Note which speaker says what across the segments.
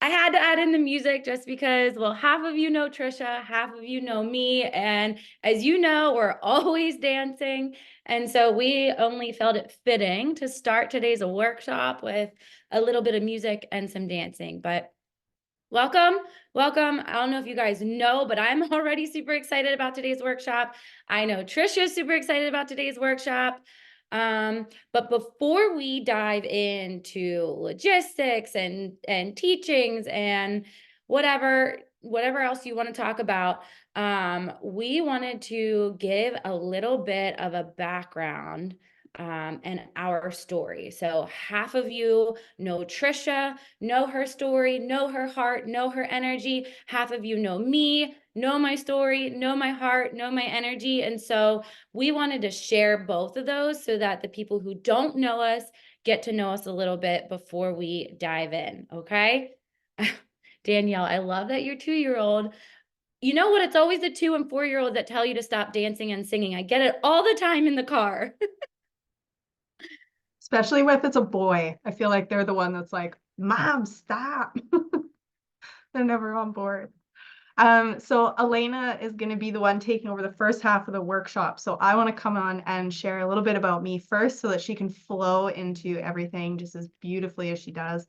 Speaker 1: I had to add in the music just because, well, half of you know Trisha, half of you know me. And as you know, we're always dancing. And so we only felt it fitting to start today's workshop with a little bit of music and some dancing. But welcome, welcome. I don't know if you guys know, but I'm already super excited about today's workshop. I know Trisha's super excited about today's workshop. But before we dive into logistics and teachings and whatever else you want to talk about, we wanted to give a little bit of a background and our story. So half of you know Trisha, know her story, know her heart, know her energy. Half of you know me, know my story, know my heart, know my energy. And so we wanted to share both of those so that the people who don't know us get to know us a little bit before we dive in. Okay. Danielle, I love that your 2-year-old. You know what? It's always the 2 and 4-year-old that tell you to stop dancing and singing. I get it all the time in the car.
Speaker 2: Especially if it's a boy. I feel like they're the one that's like, Mom, stop. They're never on board. So Alana is going to be the one taking over the first half of the workshop. So I want to come on and share a little bit about me first so that she can flow into everything just as beautifully as she does.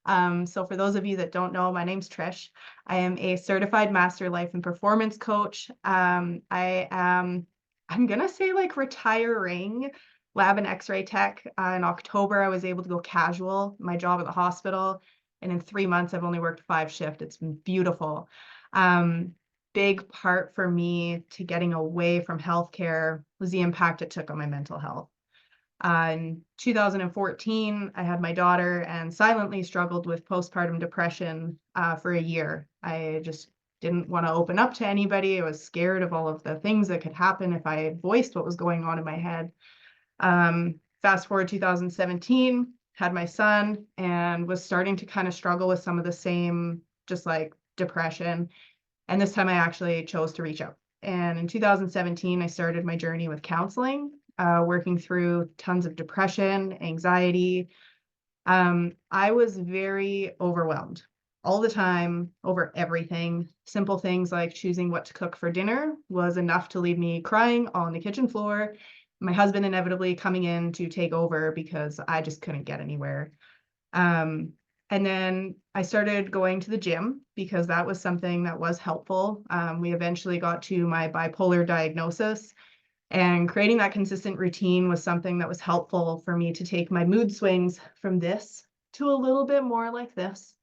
Speaker 2: So for those of you that don't know, my name's Trish. I am a certified master life and performance coach. I'm gonna say like retiring lab and x-ray tech. In October, I was able to go casual, my job at the hospital. And in 3 months, I've only worked 5 shifts. It's been beautiful. Um, Big part for me to getting away from healthcare was the impact it took on my mental health. In 2014, I had my daughter and silently struggled with postpartum depression for a year. I just didn't want to open up to anybody. I was scared of all of the things that could happen if I voiced what was going on in my head. Fast forward 2017, had my son and was starting to kind of struggle with some of the same, just like depression. And this time I actually chose to reach out. And in 2017, I started my journey with counseling, working through tons of depression, anxiety. I was very overwhelmed all the time over everything. Simple things like choosing what to cook for dinner was enough to leave me crying on the kitchen floor. My husband inevitably coming in to take over because I just couldn't get anywhere. Um, and then I started going to the gym because that was something that was helpful. We eventually got to my bipolar diagnosis, and creating that consistent routine was something that was helpful for me to take my mood swings from this to a little bit more like this.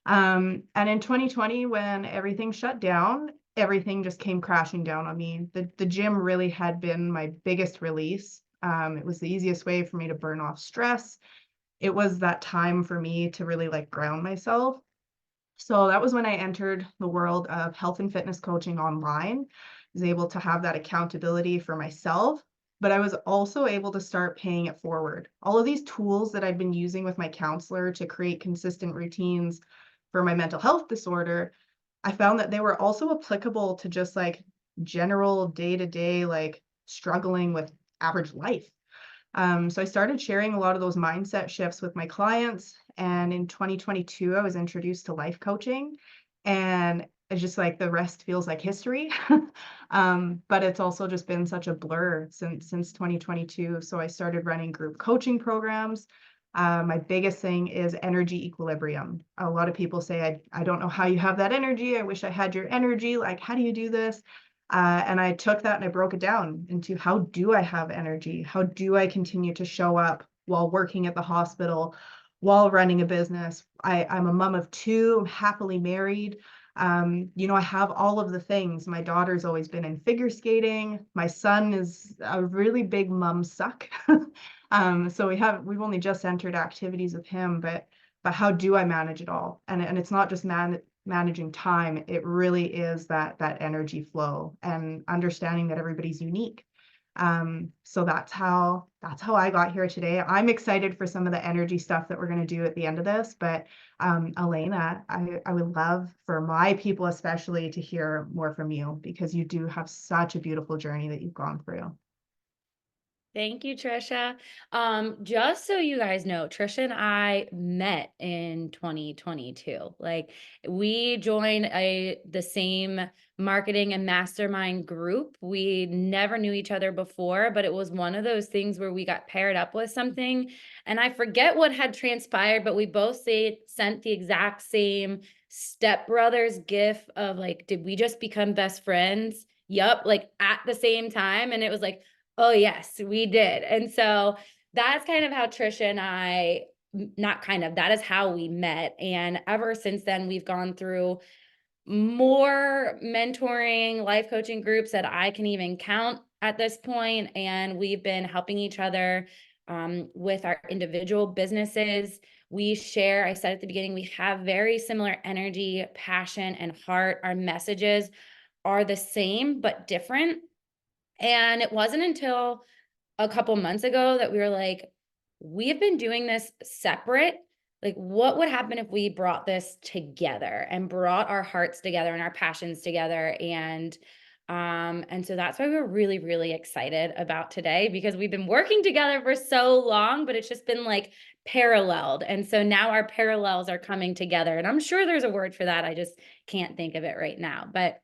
Speaker 2: And in 2020, when everything shut down, everything just came crashing down on me. The gym really had been my biggest release. It was the easiest way for me to burn off stress. It was that time for me to really like ground myself. So that was when I entered the world of health and fitness coaching online. I was able to have that accountability for myself, but I was also able to start paying it forward. All of these tools that I've been using with my counselor to create consistent routines for my mental health disorder, I found that they were also applicable to just like general day-to-day, like struggling with average life. So I started sharing a lot of those mindset shifts with my clients. And in 2022, I was introduced to life coaching. And it's just like the rest feels like history. But it's also just been such a blur since 2022. So I started running group coaching programs. My biggest thing is energy equilibrium. A lot of people say, I don't know how you have that energy. I wish I had your energy. Like, how do you do this? And I took that and I broke it down into how do I have energy? How do I continue to show up while working at the hospital, while running a business? I'm a mom of 2, I'm happily married. I have all of the things. My daughter's always been in figure skating. My son is a really big mom suck. So we've only just entered activities with him, but how do I manage it all? And it's not just managing time. It really is that energy flow and understanding that everybody's unique. So that's how I got here today. I'm excited for some of the energy stuff that we're going to do at the end of this, but Alana, I would love for my people especially to hear more from you because you do have such a beautiful journey that you've gone through.
Speaker 1: Thank you, Trisha. Just so you guys know, Trisha and I met in 2022. Like we joined the same marketing and mastermind group. We never knew each other before, but it was one of those things where we got paired up with something. And I forget what had transpired, but we both sent the exact same stepbrothers gif of like, did we just become best friends? Yup, like at the same time. And it was like, oh, yes, we did. And so that's kind of how Trisha and I, not kind of, that is how we met. And ever since then, we've gone through more mentoring, life coaching groups that I can even count at this point. And we've been helping each other with our individual businesses. We share, I said at the beginning, we have very similar energy, passion, and heart. Our messages are the same, but different. And it wasn't until a couple months ago that we were like, we have been doing this separate. Like, what would happen if we brought this together and brought our hearts together and our passions together? And so that's why we're really, really excited about today because we've been working together for so long, but it's just been like paralleled. And so now our parallels are coming together. And I'm sure there's a word for that. I just can't think of it right now. But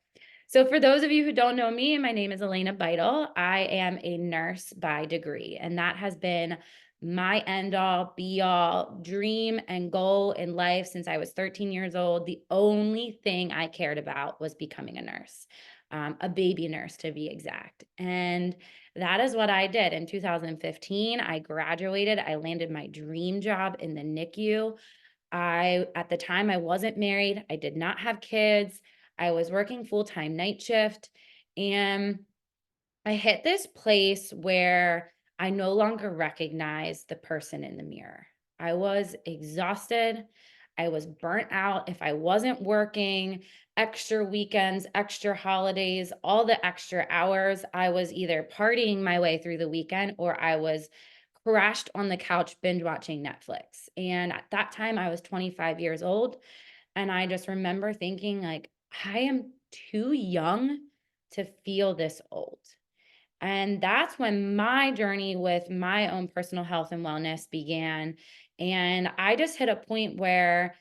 Speaker 1: so for those of you who don't know me, my name is Alana Beittel. I am a nurse by degree, and that has been my end all be all dream and goal in life since I was 13 years old. The only thing I cared about was becoming a nurse, a baby nurse to be exact. And that is what I did. In 2015, I graduated. I landed my dream job in the NICU. At the time, I wasn't married. I did not have kids. I was working full-time night shift. And I hit this place where I no longer recognized the person in the mirror. I was exhausted. I was burnt out. If I wasn't working extra weekends, extra holidays, all the extra hours, I was either partying my way through the weekend or I was crashed on the couch binge watching Netflix. And at that time, I was 25 years old. And I just remember thinking, like, I am too young to feel this old. And that's when my journey with my own personal health and wellness began. And I just hit a point where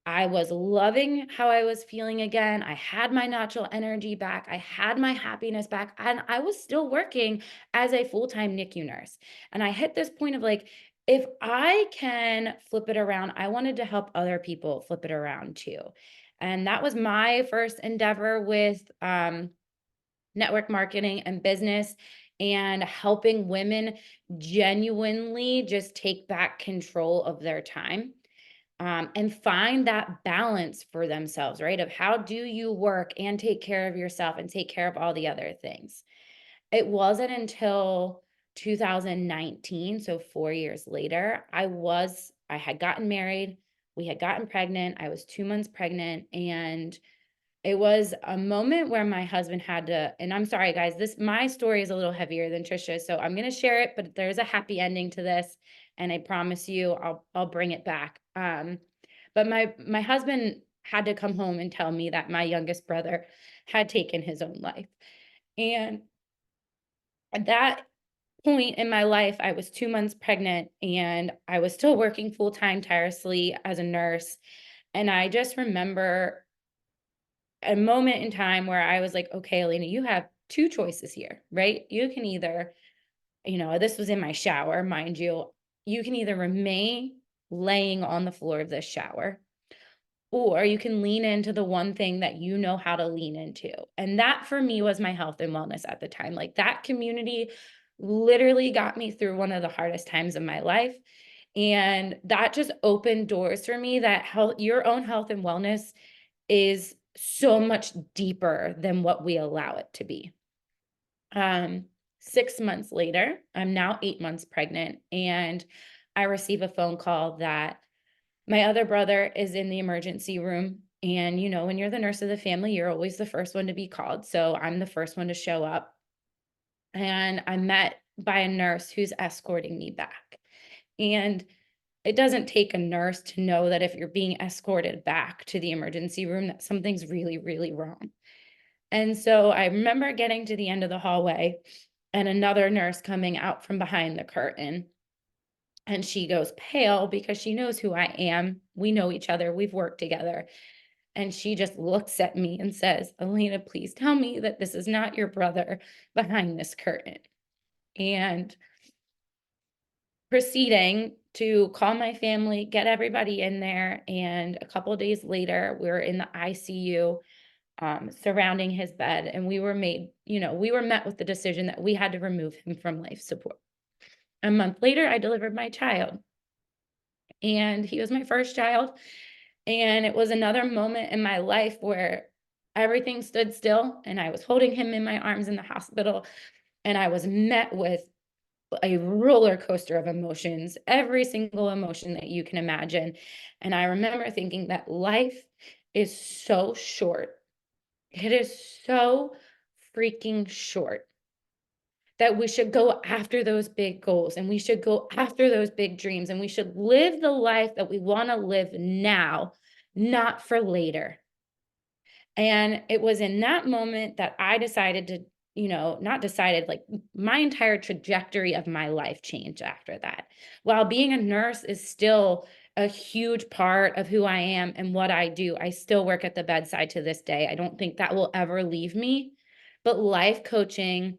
Speaker 1: I was loving how I was feeling again. I had my natural energy back. I had my happiness back. And I was still working as a full time NICU nurse. And I hit this point of like, if I can flip it around, I wanted to help other people flip it around too. And that was my first endeavor with network marketing and business and helping women genuinely just take back control of their time and find that balance for themselves, right? Of how do you work and take care of yourself and take care of all the other things. It wasn't until 2019, so 4 years later, I had gotten married, we had gotten pregnant, I was 2 months pregnant, and it was a moment where my husband had to, and I'm sorry guys, my story is a little heavier than Trisha's, so I'm gonna share it, but there's a happy ending to this, and I promise you I'll bring it back. But my husband had to come home and tell me that my youngest brother had taken his own life. And at that point in my life, I was 2 months pregnant and I was still working full time tirelessly as a nurse. And I just remember a moment in time where I was like, okay, Elena, you have two choices here, right? You can either, this was in my shower, mind you, you can either remain laying on the floor of this shower, or you can lean into the one thing that you know how to lean into. And that for me was my health and wellness at the time. Like that community literally got me through one of the hardest times of my life. And that just opened doors for me that your own health and wellness is so much deeper than what we allow it to be. 6 months later, I'm now 8 months pregnant, and I receive a phone call that my other brother is in the emergency room. And, when you're the nurse of the family, you're always the first one to be called. So I'm the first one to show up. And I'm met by a nurse who's escorting me back. And it doesn't take a nurse to know that if you're being escorted back to the emergency room, that something's really, really wrong. And so I remember getting to the end of the hallway and another nurse coming out from behind the curtain. And she goes pale because she knows who I am. We know each other, we've worked together. And she just looks at me and says, "Alana, please tell me that this is not your brother behind this curtain." And proceeding to call my family, get everybody in there. And a couple of days later, we are in the ICU, surrounding his bed. And we were met with the decision that we had to remove him from life support. A month later, I delivered my child, and he was my first child. And it was another moment in my life where everything stood still, and I was holding him in my arms in the hospital, and I was met with a roller coaster of emotions, every single emotion that you can imagine. And I remember thinking that life is so short. It is so freaking short that we should go after those big goals, and we should go after those big dreams, and we should live the life that we want to live now, not for later. And it was in that moment that I decided to, not decided, like my entire trajectory of my life changed after that. While being a nurse is still a huge part of who I am and what I do, I still work at the bedside to this day. I don't think that will ever leave me. But life coaching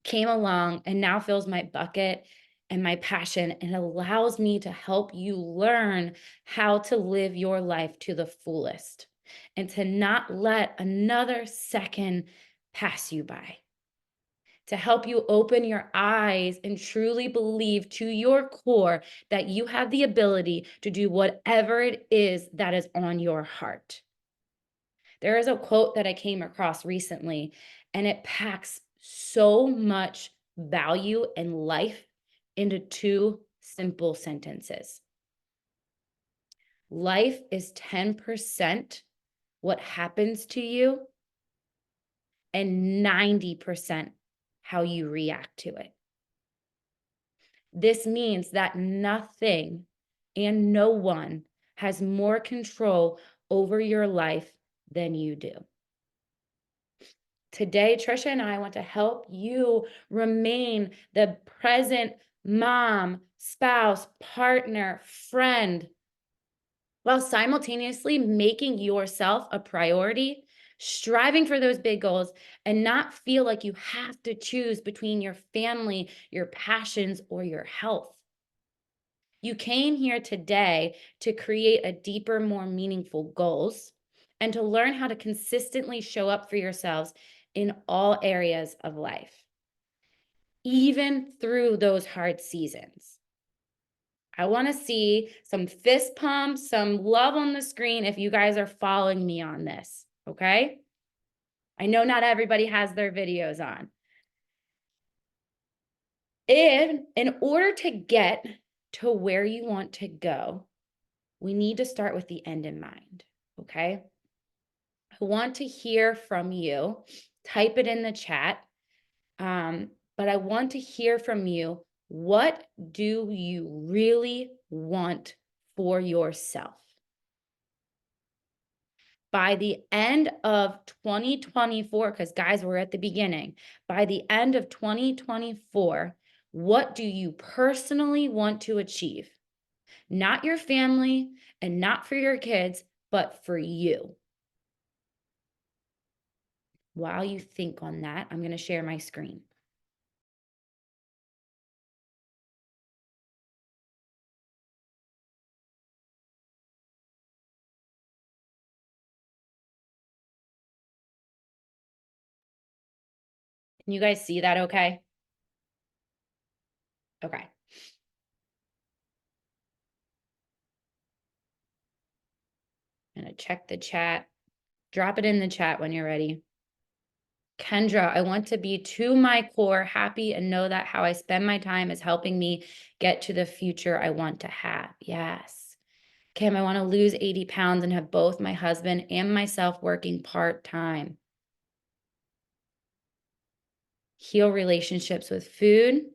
Speaker 1: came along and now fills my bucket and my passion, and allows me to help you learn how to live your life to the fullest and to not let another second pass you by, to help you open your eyes and truly believe to your core that you have the ability to do whatever it is that is on your heart. There is a quote that I came across recently, and it packs so much value and life into two simple sentences. Life is 10% what happens to you and 90% how you react to it. This means that nothing and no one has more control over your life than you do. Today, Trisha and I want to help you remain the present mom, spouse, partner, friend, while simultaneously making yourself a priority, striving for those big goals, and not feel like you have to choose between your family, your passions, or your health. You came here today to create a deeper, more meaningful goals and to learn how to consistently show up for yourselves in all areas of life, even through those hard seasons. I want to see some fist pumps, some love on the screen if you guys are following me on this, okay? I know not everybody has their videos on. In order to get to where you want to go, we need to start with the end in mind, okay? I want to hear from you. Type it in the chat. But I want to hear from you. What do you really want for yourself? By the end of 2024, because guys, we're at the beginning, by the end of 2024, what do you personally want to achieve? Not your family and not for your kids, but for you. While you think on that, I'm going to share my screen. Can you guys see that okay? Okay. I'm going to check the chat. Drop it in the chat when you're ready. Kendra, I want to be to my core happy and know that how I spend my time is helping me get to the future I want to have. Yes. Kim, I want to lose 80 pounds and have both my husband and myself working part-time. Heal relationships with food.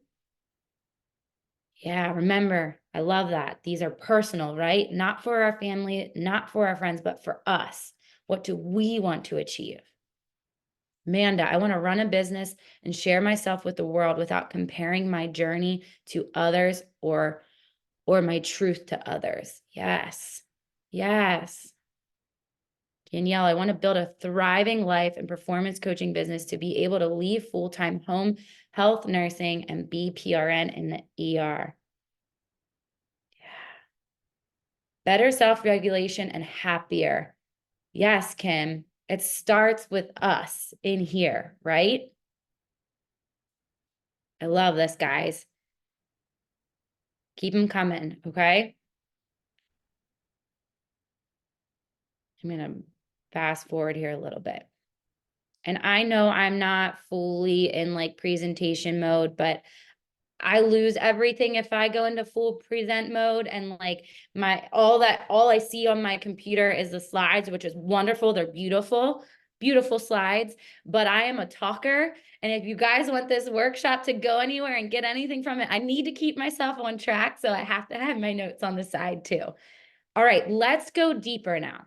Speaker 1: Yeah, remember, I love that. These are personal, right? Not for our family, not for our friends, but for us. What do we want to achieve? Amanda, I want to run a business and share myself with the world without comparing my journey to others or my truth to others. Yes. Yes. Danielle, I want to build a thriving life and performance coaching business to be able to leave full-time home health nursing and be PRN in the ER. Yeah. Better self-regulation and happier. Yes, Kim, it starts with us in here, right? I love this, guys. Keep them coming, okay? I'm going to fast forward here a little bit. And I know I'm not fully in like presentation mode, but I lose everything if I go into full present mode and like all I see on my computer is the slides, which is wonderful. They're beautiful, beautiful slides, but I am a talker. And if you guys want this workshop to go anywhere and get anything from it, I need to keep myself on track. So I have to have my notes on the side too. All right, let's go deeper now.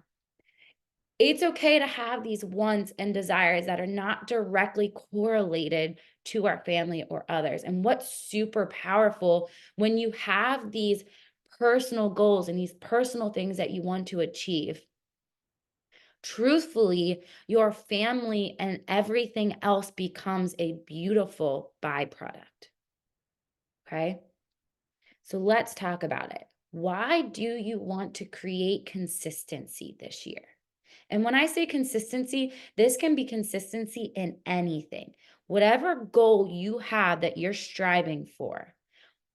Speaker 1: It's okay to have these wants and desires that are not directly correlated to our family or others. And what's super powerful when you have these personal goals and these personal things that you want to achieve, truthfully, your family and everything else becomes a beautiful byproduct. Okay. So let's talk about it. Why do you want to create consistency this year? And when I say consistency, this can be consistency in anything. Whatever goal you have that you're striving for,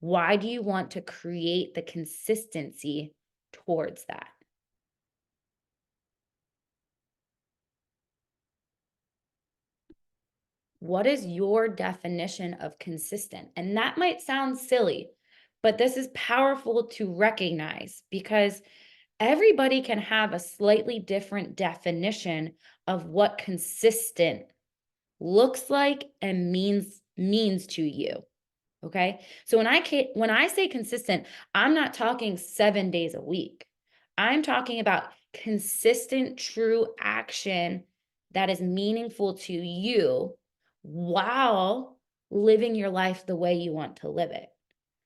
Speaker 1: why do you want to create the consistency towards that? What is your definition of consistent? And that might sound silly, but this is powerful to recognize because everybody can have a slightly different definition of what consistent looks like and means to you. Okay? So when I say consistent, I'm not talking 7 days a week. I'm talking about consistent true action that is meaningful to you while living your life the way you want to live it.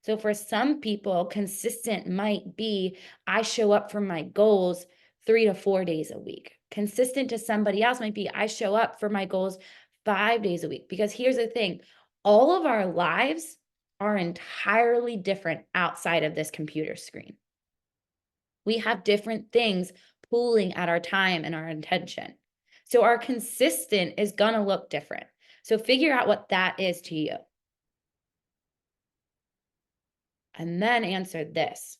Speaker 1: So for some people, consistent might be I show up for my goals 3 to 4 days a week. Consistent to somebody else might be I show up for my goals 5 days a week. Because here's the thing, all of our lives are entirely different outside of this computer screen. We have different things pulling at our time and our attention. So our consistent is going to look different. So figure out what that is to you. And then answer this.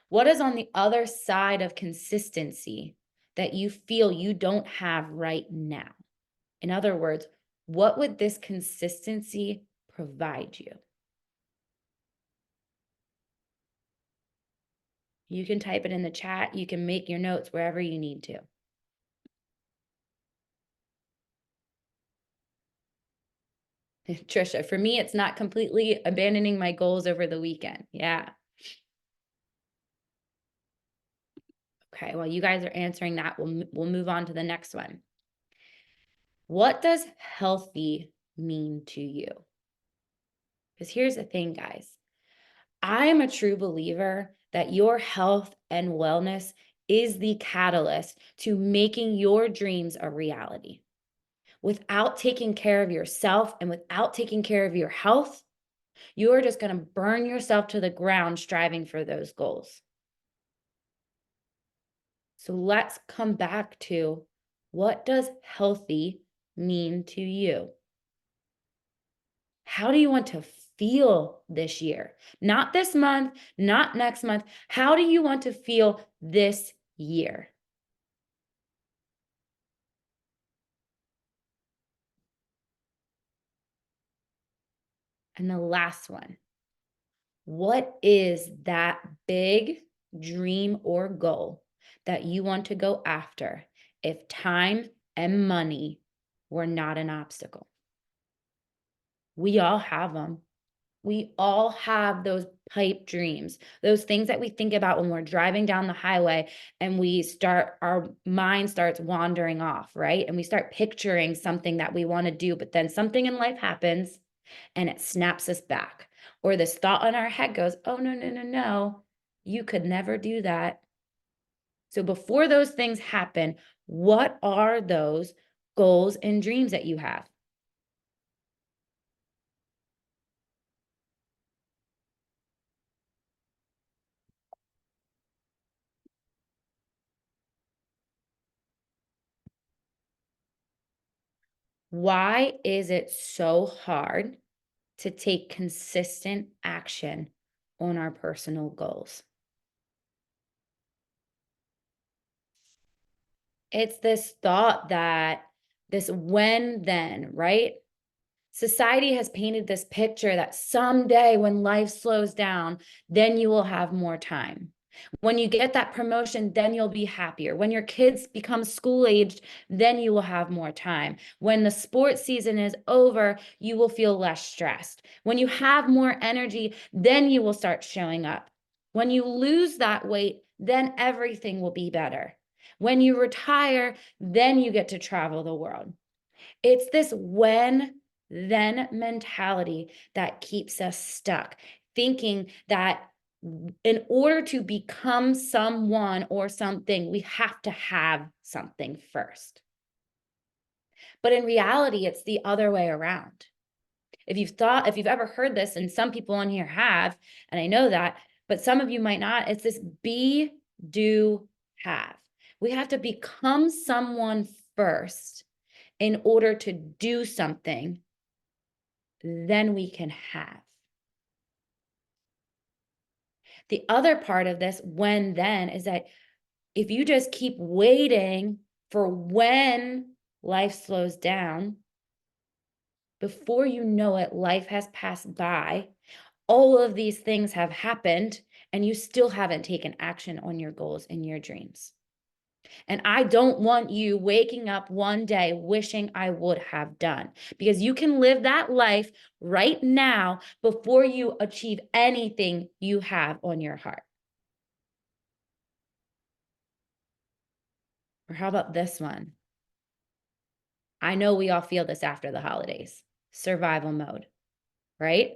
Speaker 1: What is on the other side of consistency that you feel you don't have right now? In other words, what would this consistency provide you? You can type it in the chat. You can make your notes wherever you need to. Trisha, for me, it's not completely abandoning my goals over the weekend. Yeah. Okay, well, you guys are answering that. We'll move on to the next one. What does healthy mean to you? Because here's the thing, guys. I am a true believer that your health and wellness is the catalyst to making your dreams a reality. Without taking care of yourself and without taking care of your health, you're just going to burn yourself to the ground striving for those goals. So let's come back to what does healthy mean to you? How do you want to feel this year? Not this month, not next month. How do you want to feel this year? And the last one, what is that big dream or goal that you want to go after if time and money were not an obstacle? We all have them. We all have those pipe dreams, those things that we think about when we're driving down the highway and our mind starts wandering off, right? And we start picturing something that we want to do, but then something in life happens and it snaps us back. Or this thought in our head goes, oh, no, no, no, no, you could never do that. So before those things happen, what are those goals and dreams that you have? Why is it so hard to take consistent action on our personal goals? It's this thought that this when then, right? Society has painted this picture that someday when life slows down, then you will have more time. When you get that promotion, then you'll be happier. When your kids become school aged, then you will have more time. When the sports season is over, you will feel less stressed. When you have more energy, then you will start showing up. When you lose that weight, then everything will be better. When you retire, then you get to travel the world. It's this when then mentality that keeps us stuck, thinking that in order to become someone or something, we have to have something first. But in reality, it's the other way around. If you've ever heard this, and some people on here have, and I know that, but some of you might not, it's this be, do, have. We have to become someone first in order to do something, then we can have. The other part of this, when then, is that if you just keep waiting for when life slows down, before you know it, life has passed by. All of these things have happened, and you still haven't taken action on your goals and your dreams. And I don't want you waking up one day wishing I would have done, because you can live that life right now before you achieve anything you have on your heart. Or how about this one? I know we all feel this after the holidays. Survival mode, right?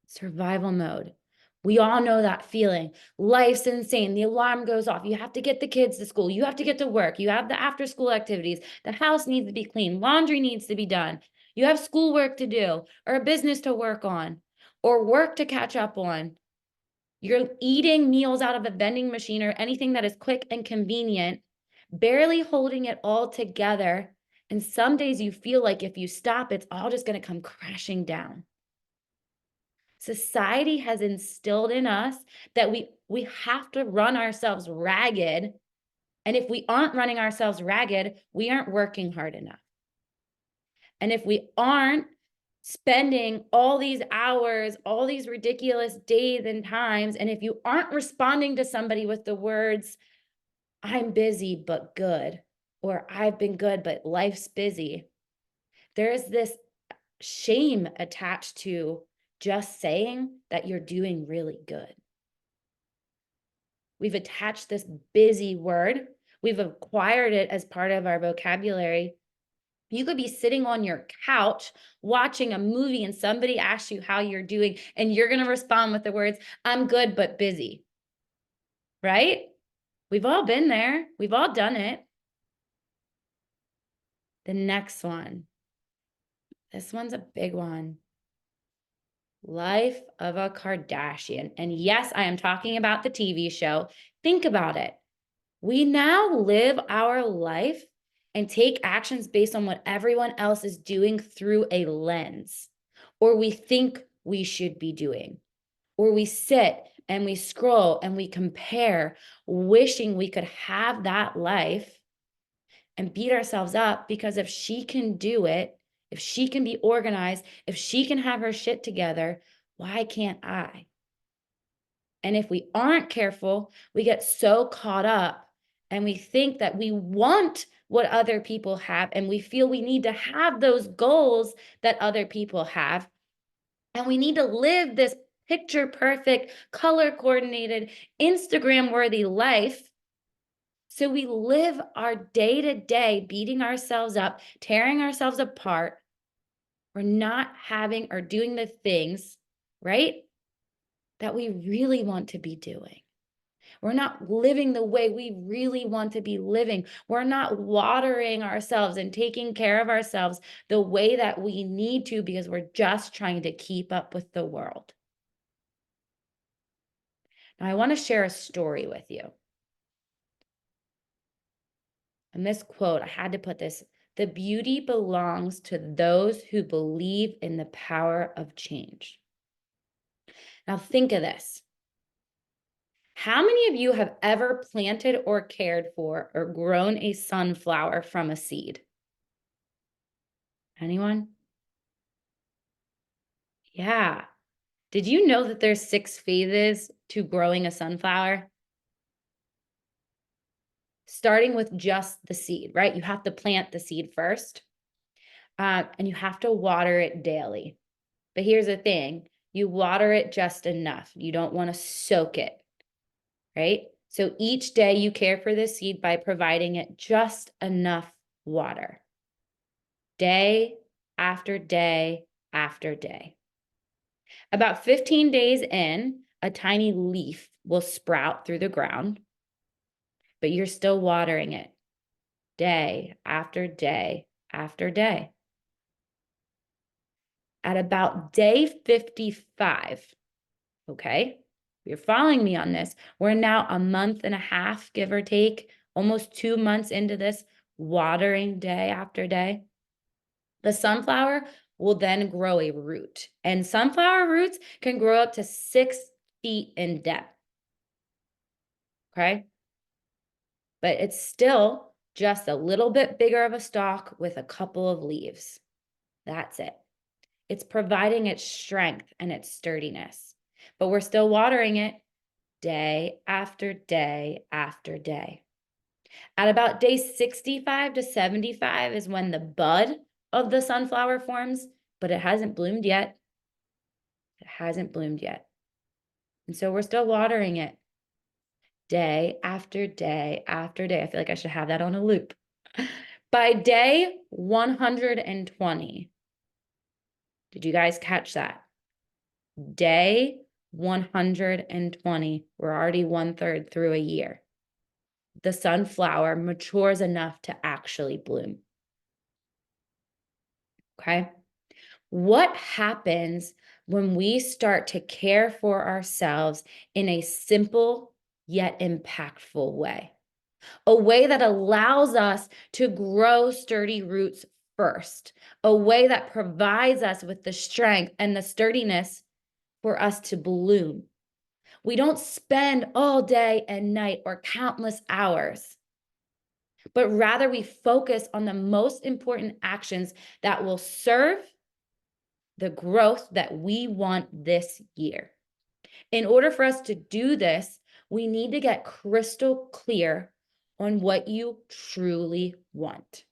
Speaker 1: Survival mode. We all know that feeling. Life's insane. The alarm goes off. You have to get the kids to school. You have to get to work. You have the after school activities. The house needs to be clean. Laundry needs to be done. You have schoolwork to do, or a business to work on, or work to catch up on. You're eating meals out of a vending machine or anything that is quick and convenient, barely holding it all together. And some days you feel like if you stop, it's all just going to come crashing down. Society has instilled in us that we have to run ourselves ragged. And if we aren't running ourselves ragged, we aren't working hard enough. And if we aren't spending all these hours, all these ridiculous days and times, and if you aren't responding to somebody with the words, I'm busy but good, or I've been good but life's busy, there is this shame attached to just saying that you're doing really good. We've attached this busy word, we've acquired it as part of our vocabulary. You could be sitting on your couch watching a movie and somebody asks you how you're doing, and you're going to respond with the words, I'm good but busy. Right? We've all been there. We've all done it. The next one. This one's a big one. Life of a Kardashian. And yes, I am talking about the TV show. Think about it. We now live our life and take actions based on what everyone else is doing through a lens, or we think we should be doing, or we sit and we scroll and we compare, wishing we could have that life and beat ourselves up because if she can do it, if she can be organized, if she can have her shit together, why can't I? And if we aren't careful, we get so caught up and we think that we want what other people have and we feel we need to have those goals that other people have. And we need to live this picture perfect, color coordinated, Instagram worthy life. So we live our day to day beating ourselves up, tearing ourselves apart. We're not having or doing the things, right, that we really want to be doing. We're not living the way we really want to be living. We're not watering ourselves and taking care of ourselves the way that we need to because we're just trying to keep up with the world. Now, I want to share a story with you. And this quote, I had to put this: the beauty belongs to those who believe in the power of change. Now, think of this. How many of you have ever planted or cared for or grown a sunflower from a seed? Anyone? Yeah. Did you know that there's 6 phases to growing a sunflower? Starting with just the seed, right? You have to plant the seed first, and you have to water it daily. But here's the thing, you water it just enough. You don't want to soak it, right? So each day you care for the seed by providing it just enough water, day after day after day. About 15 days in, a tiny leaf will sprout through the ground, but you're still watering it day after day after day. At about day 55, okay, you're following me on this. We're now a month and a half, give or take, almost 2 months into this watering day after day. The sunflower will then grow a root, and sunflower roots can grow up to 6 feet in depth. Okay. But it's still just a little bit bigger of a stalk with a couple of leaves. That's it. It's providing its strength and its sturdiness, but we're still watering it day after day after day. At about day 65 to 75 is when the bud of the sunflower forms, but it hasn't bloomed yet. It hasn't bloomed yet. And so we're still watering it day after day after day. I feel like I should have that on a loop. By day 120, did you guys catch that? Day 120, we're already 1/3 through a year. The sunflower matures enough to actually bloom. Okay. What happens when we start to care for ourselves in a simple yet impactful way? A way that allows us to grow sturdy roots first, a way that provides us with the strength and the sturdiness for us to bloom. We don't spend all day and night or countless hours, but rather we focus on the most important actions that will serve the growth that we want this year. In order for us to do this, we need to get crystal clear on what you truly want.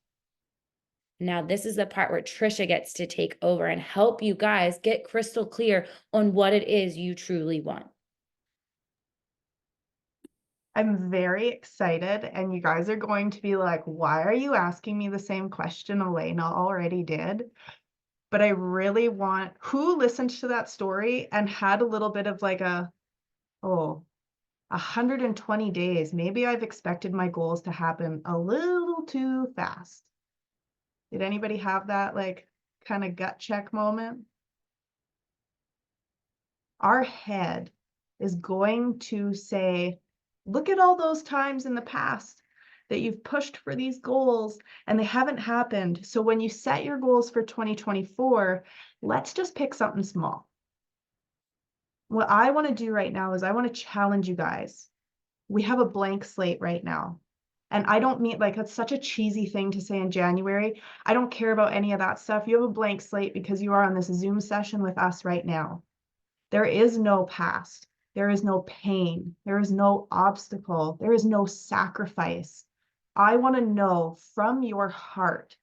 Speaker 1: Now, this is the part where Trisha gets to take over and help you guys get crystal clear on what it is you truly want.
Speaker 2: I'm very excited, and you guys are going to be like, why are you asking me the same question Elena already did? But I really want, who listened to that story and had a little bit of like oh, 120 days. Maybe I've expected my goals to happen a little too fast. Did anybody have that like kind of gut check moment? Our head is going to say, look at all those times in the past that you've pushed for these goals and they haven't happened. So when you set your goals for 2024, let's just pick something small. What I want to do right now is I want to challenge you guys. We have a blank slate right now. And I don't mean like that's such a cheesy thing to say in January. I don't care about any of that stuff. You have a blank slate because you are on this Zoom session with us right now. There is no past. There is no pain. There is no obstacle. There is no sacrifice. I want to know from your heart,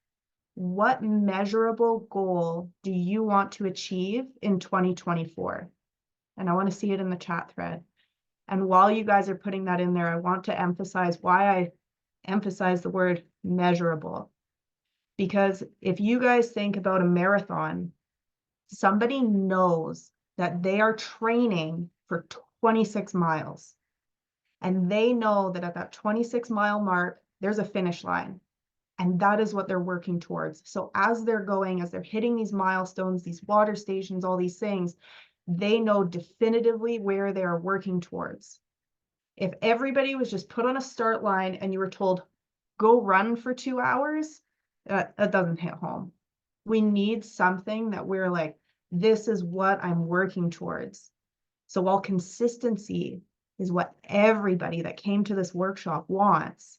Speaker 2: What measurable goal do you want to achieve in 2024? And I want to see it in the chat thread. And while you guys are putting that in there, I want to emphasize why I emphasize the word measurable. Because if you guys think about a marathon, somebody knows that they are training for 26 miles. And they know that at that 26-mile mark, there's a finish line. And that is what they're working towards. So as they're going, as they're hitting these milestones, these water stations, all these things, they know definitively where they are working towards. If everybody was just put on a start line and you were told, go run for 2 hours, that doesn't hit home. We need something that we're like, this is what I'm working towards. So while consistency is what everybody that came to this workshop wants,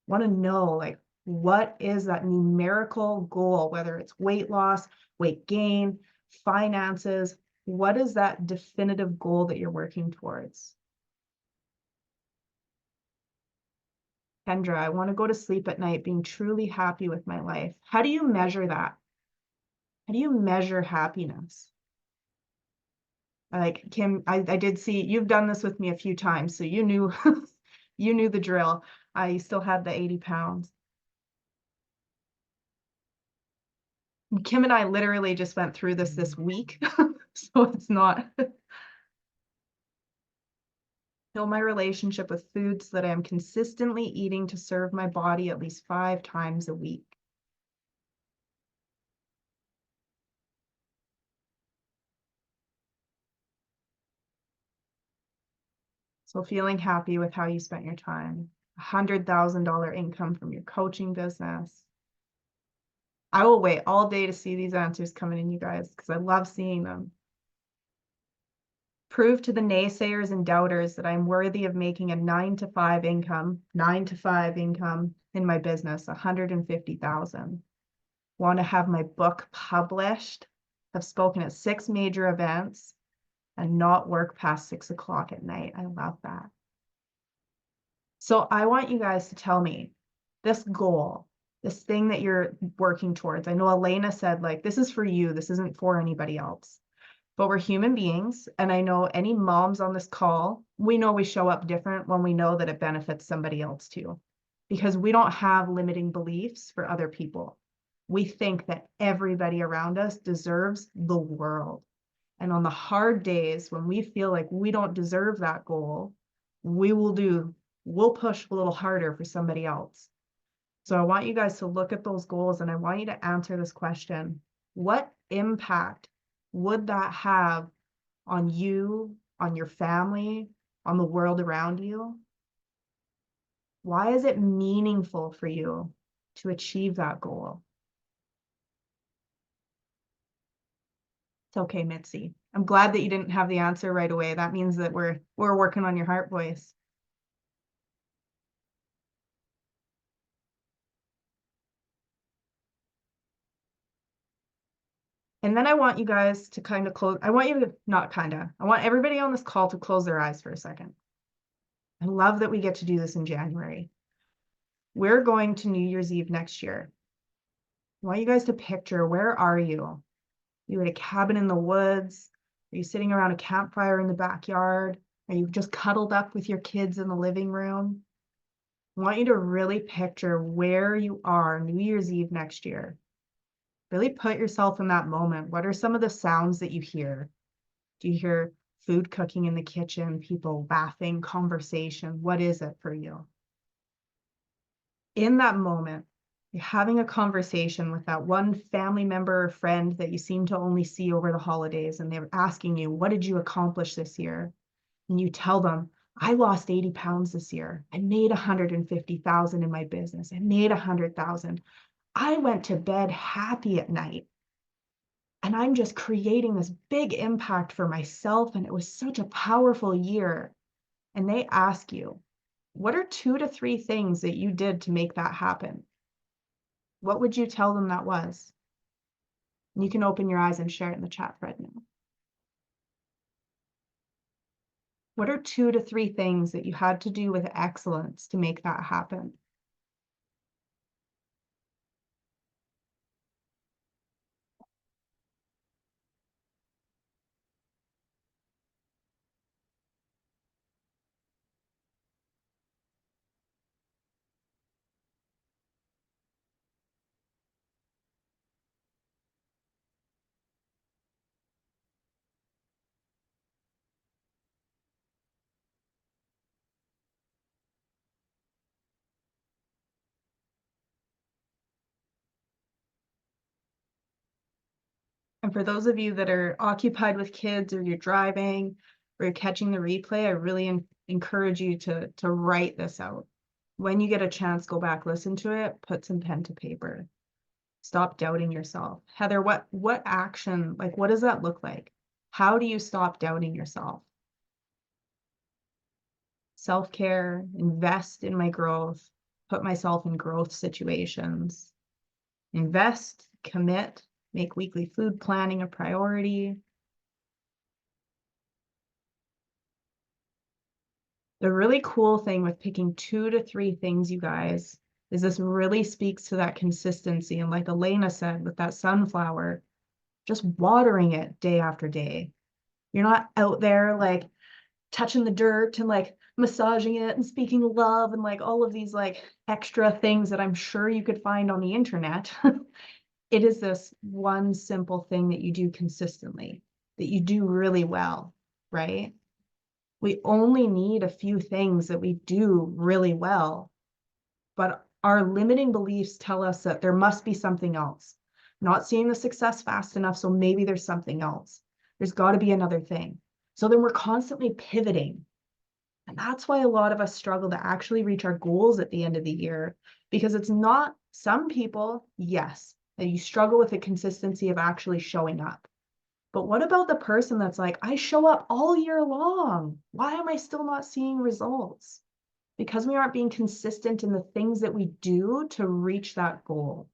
Speaker 2: want to know, like, what is that numerical goal, whether it's weight loss, weight gain, finances, what is that definitive goal that you're working towards? Kendra, I want to go to sleep at night being truly happy with my life. How do you measure that? How do you measure happiness? Like Kim, I did see you've done this with me a few times, so you knew you knew the drill. I still had the 80 pounds. Kim and I literally just went through this week, so it's not. Heal my relationship with food so that I am consistently eating to serve my body at least 5 times a week. So feeling happy with how you spent your time, $100,000 income from your coaching business. I will wait all day to see these answers coming in, you guys, because I love seeing them. Prove to the naysayers and doubters that I'm worthy of making a 9-to-5 income in my business, 150,000. Want to have my book published, have spoken at 6 major events, and not work past 6 o'clock at night. I love that. So I want you guys to tell me this goal, this thing that you're working towards. I know Alana said, like, this is for you. This isn't for anybody else. But we're human beings. And I know any moms on this call, we know we show up different when we know that it benefits somebody else too. Because we don't have limiting beliefs for other people. We think that everybody around us deserves the world. And on the hard days when we feel like we don't deserve that goal, we'll push a little harder for somebody else. So I want you guys to look at those goals and I want you to answer this question. What impact would that have on you, on your family, on the world around you? Why is it meaningful for you to achieve that goal? It's okay, Mitzi. I'm glad that you didn't have the answer right away. That means that we're working on your heart voice. And then I want you guys to kind of close. I want you to not kind of. I want everybody on this call to close their eyes for a second. I love that we get to do this in January. We're going to New Year's Eve next year. I want you guys to picture, where are you? Are you at a cabin in the woods? Are you sitting around a campfire in the backyard? Are you just cuddled up with your kids in the living room? I want you to really picture where you are New Year's Eve next year. Really put yourself in that moment. What are some of the sounds that you hear? Do you hear food cooking in the kitchen, people laughing, conversation? What is it for you? In that moment, you're having a conversation with that one family member or friend that you seem to only see over the holidays, and they're asking you, what did you accomplish this year? And you tell them, I lost 80 pounds this year. I made 150,000 in my business. I made 100,000. I went to bed happy at night. And I'm just creating this big impact for myself. And it was such a powerful year. And they ask you, what are 2 to 3 things that you did to make that happen? What would you tell them that was? And you can open your eyes and share it in the chat thread now. What are 2 to 3 things that you had to do with excellence to make that happen? And for those of you that are occupied with kids or you're driving or you're catching the replay, I really encourage you to write this out. When you get a chance, go back, listen to it, put some pen to paper. Stop doubting yourself. Heather, what action, like what does that look like? How do you stop doubting yourself? Self-care, invest in my growth, put myself in growth situations, invest, commit, make weekly food planning a priority. The really cool thing with picking 2 to 3 things, you guys, is this really speaks to that consistency. And like Alana said, with that sunflower, just watering it day after day. You're not out there like touching the dirt and like massaging it and speaking love and like all of these like extra things that I'm sure you could find on the internet. It is this one simple thing that you do consistently, that you do really well, right? We only need a few things that we do really well, but our limiting beliefs tell us that there must be something else. Not seeing the success fast enough, so maybe there's something else. There's got to be another thing. So then we're constantly pivoting. And that's why a lot of us struggle to actually reach our goals at the end of the year, because it's not some people, yes, that you struggle with the consistency of actually showing up. But what about the person that's like, I show up all year long. Why am I still not seeing results? Because we aren't being consistent in the things that we do to reach that goal.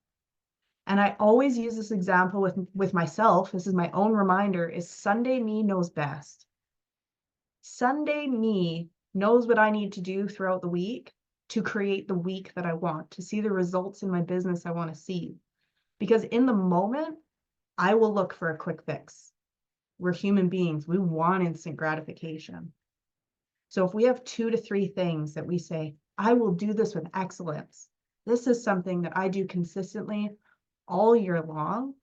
Speaker 2: And I always use this example with myself. This is my own reminder, is Sunday me knows best. Sunday me knows what I need to do throughout the week to create the week that I want, to see the results in my business I want to see. Because in the moment, I will look for a quick fix. We're human beings. We want instant gratification. So if we have 2 to 3 things that we say, I will do this with excellence. This is something that I do consistently all year long.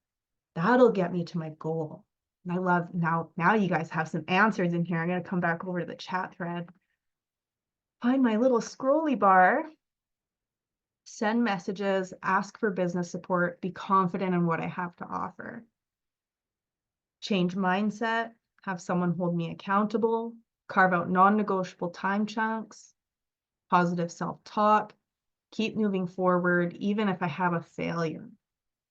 Speaker 2: That'll get me to my goal. And I love now you guys have some answers in here. I'm going to come back over to the chat thread. Find my little scrolly bar. Send messages, ask for business support, be confident in what I have to offer. Change mindset, have someone hold me accountable, carve out non-negotiable time chunks, positive self-talk, keep moving forward, even if I have a failure.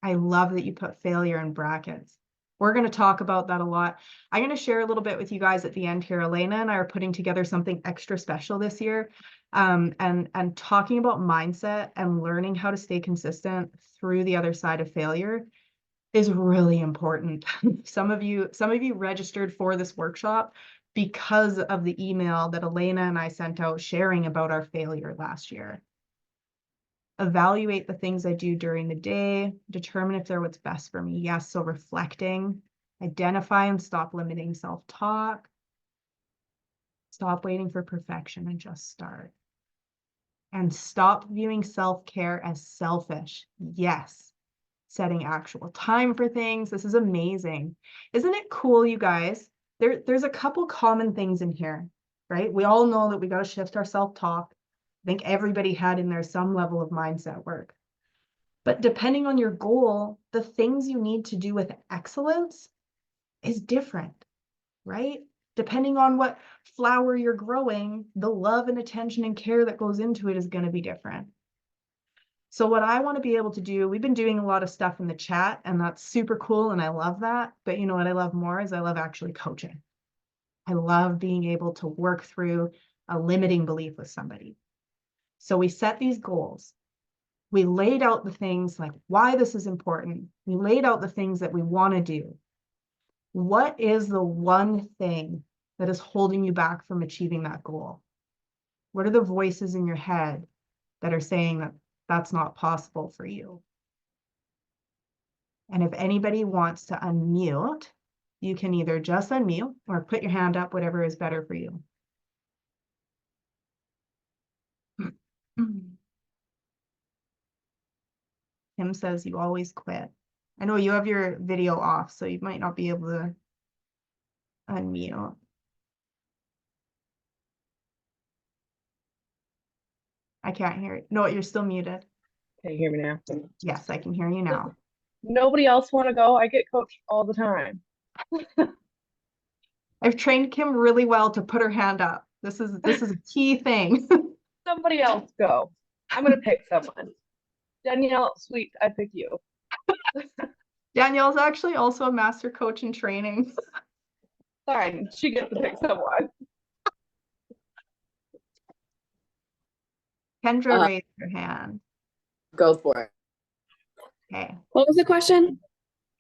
Speaker 2: I love that you put failure in brackets. We're going to talk about that a lot. I'm going to share a little bit with you guys at the end here. Alana and I are putting together something extra special this year, and talking about mindset and learning how to stay consistent through the other side of failure is really important. Some of you registered for this workshop because of the email that Alana and I sent out sharing about our failure last year. Evaluate the things I do during the day, determine if they're what's best for me. Yes, so reflecting, identify and stop limiting self-talk, stop waiting for perfection and just start. And stop viewing self-care as selfish. Yes, setting actual time for things. This is amazing. Isn't it cool, you guys? There's a couple common things in here, right? We all know that we got to shift our self-talk. I think everybody had in there some level of mindset work. But depending on your goal, the things you need to do with excellence is different, right? Depending on what flower you're growing, the love and attention and care that goes into it is going to be different. So what I want to be able to do, we've been doing a lot of stuff in the chat, and that's super cool, and I love that. But you know what I love more is I love actually coaching. I love being able to work through a limiting belief with somebody. So we set these goals. We laid out the things like why this is important. We laid out the things that we want to do. What is the one thing that is holding you back from achieving that goal? What are the voices in your head that are saying that that's not possible for you? And if anybody wants to unmute, you can either just unmute or put your hand up, whatever is better for you. Tim says you always quit. I know you have your video off, so you might not be able to unmute. I can't hear you. No, you're still muted.
Speaker 3: Can you hear me now?
Speaker 2: Yes, I can hear you now.
Speaker 3: Nobody else want to go? I get coached all the time.
Speaker 2: I've trained Kim really well to put her hand up. This is a key thing.
Speaker 3: Somebody else go. I'm gonna pick someone. Danielle, sweet, I pick you.
Speaker 2: Danielle's actually also a master coach in training.
Speaker 3: Fine, she gets to pick someone.
Speaker 2: Kendra
Speaker 4: Uh,
Speaker 2: raised her hand.
Speaker 4: go for it.
Speaker 2: Okay.
Speaker 5: What was the question?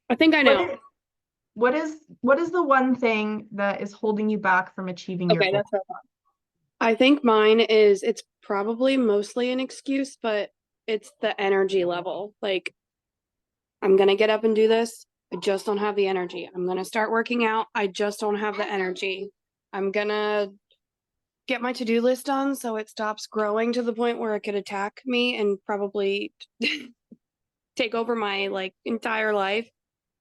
Speaker 5: I think I
Speaker 2: What
Speaker 5: know.
Speaker 2: is, what is the one thing that is holding you back from achieving your
Speaker 5: Okay,
Speaker 2: goal?
Speaker 5: that's what I thought. I think mine is it's probably mostly an excuse, but it's the energy level. Like, I'm gonna get up and do this. I just don't have the energy. I'm gonna start working out. I just don't have the energy. I'm gonna get my to-do list done so it stops growing to the point where it could attack me and probably take over my like entire life.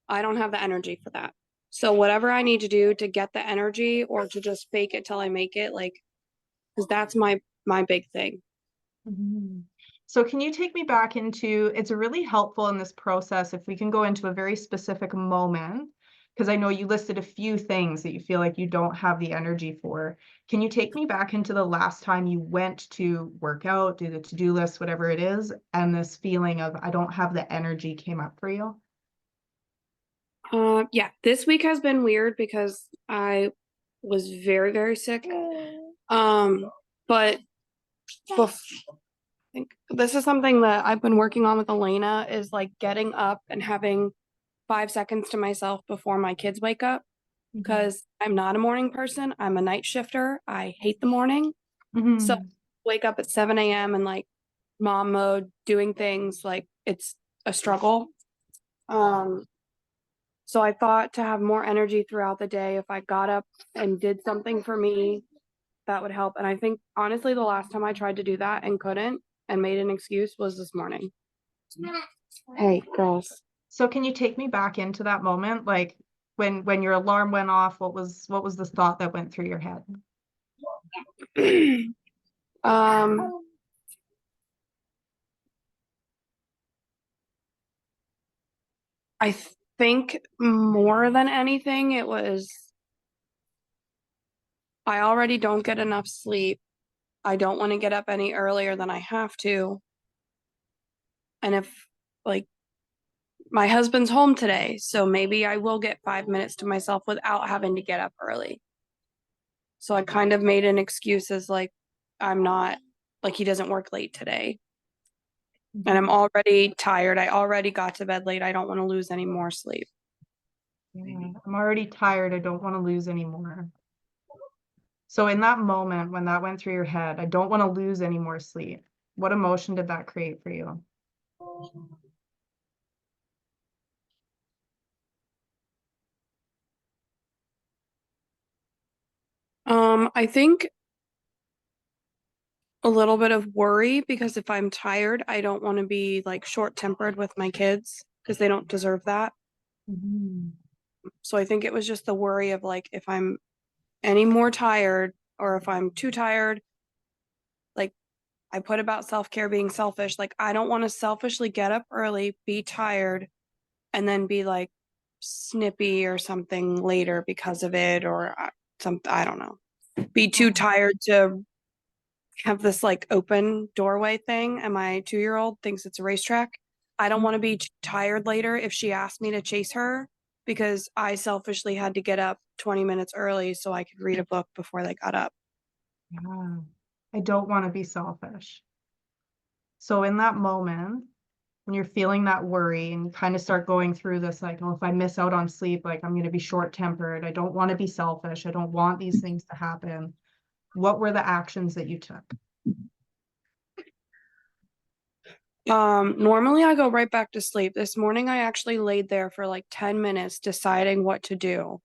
Speaker 5: I don't have the energy for that. So whatever I need to do to get the energy or to just fake it till I make it, like, because that's my big thing.
Speaker 2: Mhm. So can you take me back into, it's really helpful in this process if we can go into a very specific moment, because I know you listed a few things that you feel like you don't have the energy for. Can you take me back into the last time you went to work out, do the to-do list, whatever it is, and this feeling of I don't have the energy came up for you?
Speaker 5: Yeah, this week has been weird because I was very, very sick. But bef- I think this is something that I've been working on with Elena is like getting up and having 5 seconds to myself before my kids wake up because I'm not a morning person. I'm a night shifter. I hate the morning. So
Speaker 2: Mhm.
Speaker 5: wake up at 7 a.m. and like mom mode, doing things like it's a struggle. Um, So I thought to have more energy throughout the day, if I got up and did something for me, that would help. And I think honestly, the last time I tried to do that and couldn't and made an excuse was this morning. Hey, girls.
Speaker 2: So can you take me back into that moment? Like when your alarm went off, what was the thought that went through your head?
Speaker 5: um, I think more than anything, it was I already don't get enough sleep. I don't want to get up any earlier than I have to. And if like my husband's home today, so maybe I will get 5 minutes to myself without having to get up early. So I kind of made an excuse as like, I'm not, like, he doesn't work late today. And I'm already tired. I already got to bed late. I don't want to lose any more sleep.
Speaker 2: Yeah, I'm already tired. I don't want to lose anymore. So in that moment when that went through your head, I don't want to lose any more sleep. What emotion did that create for you?
Speaker 5: I think a little bit of worry because if I'm tired, I don't want to be like short-tempered with my kids because they don't deserve that.
Speaker 2: Mhm.
Speaker 5: So I think it was just the worry of like if I'm any more tired or if I'm too tired, like I put about self-care being selfish. Like I don't want to selfishly get up early, be tired, and then be like snippy or something later because of it or I don't know. Be too tired to have this like open doorway thing and my 2-year-old thinks it's a racetrack. I don't want to be tired later if she asked me to chase her because I selfishly had to get up 20 minutes early so I could read a book before they got up.
Speaker 2: Yeah, I don't want to be selfish. So in that moment, when you're feeling that worry and you kind of start going through this, like, oh, if I miss out on sleep, like I'm going to be short-tempered. I don't want to be selfish. I don't want these things to happen. What were the actions that you took?
Speaker 5: Normally I go right back to sleep. This morning I actually laid there for like 10 minutes deciding what to do.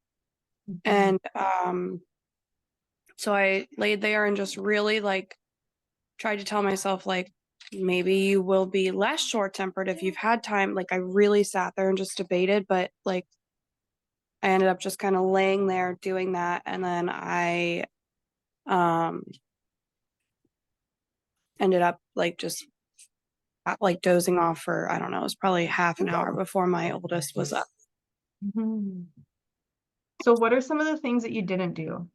Speaker 5: And so I laid there and just really like tried to tell myself like maybe you will be less short-tempered if you've had time. Like I really sat there and just debated, but like I ended up just kind of laying there doing that and then I um ended up like just like dozing off for, I don't know, it was probably half an hour before my oldest was up.
Speaker 2: Mhm. So what are some of the things that you didn't do?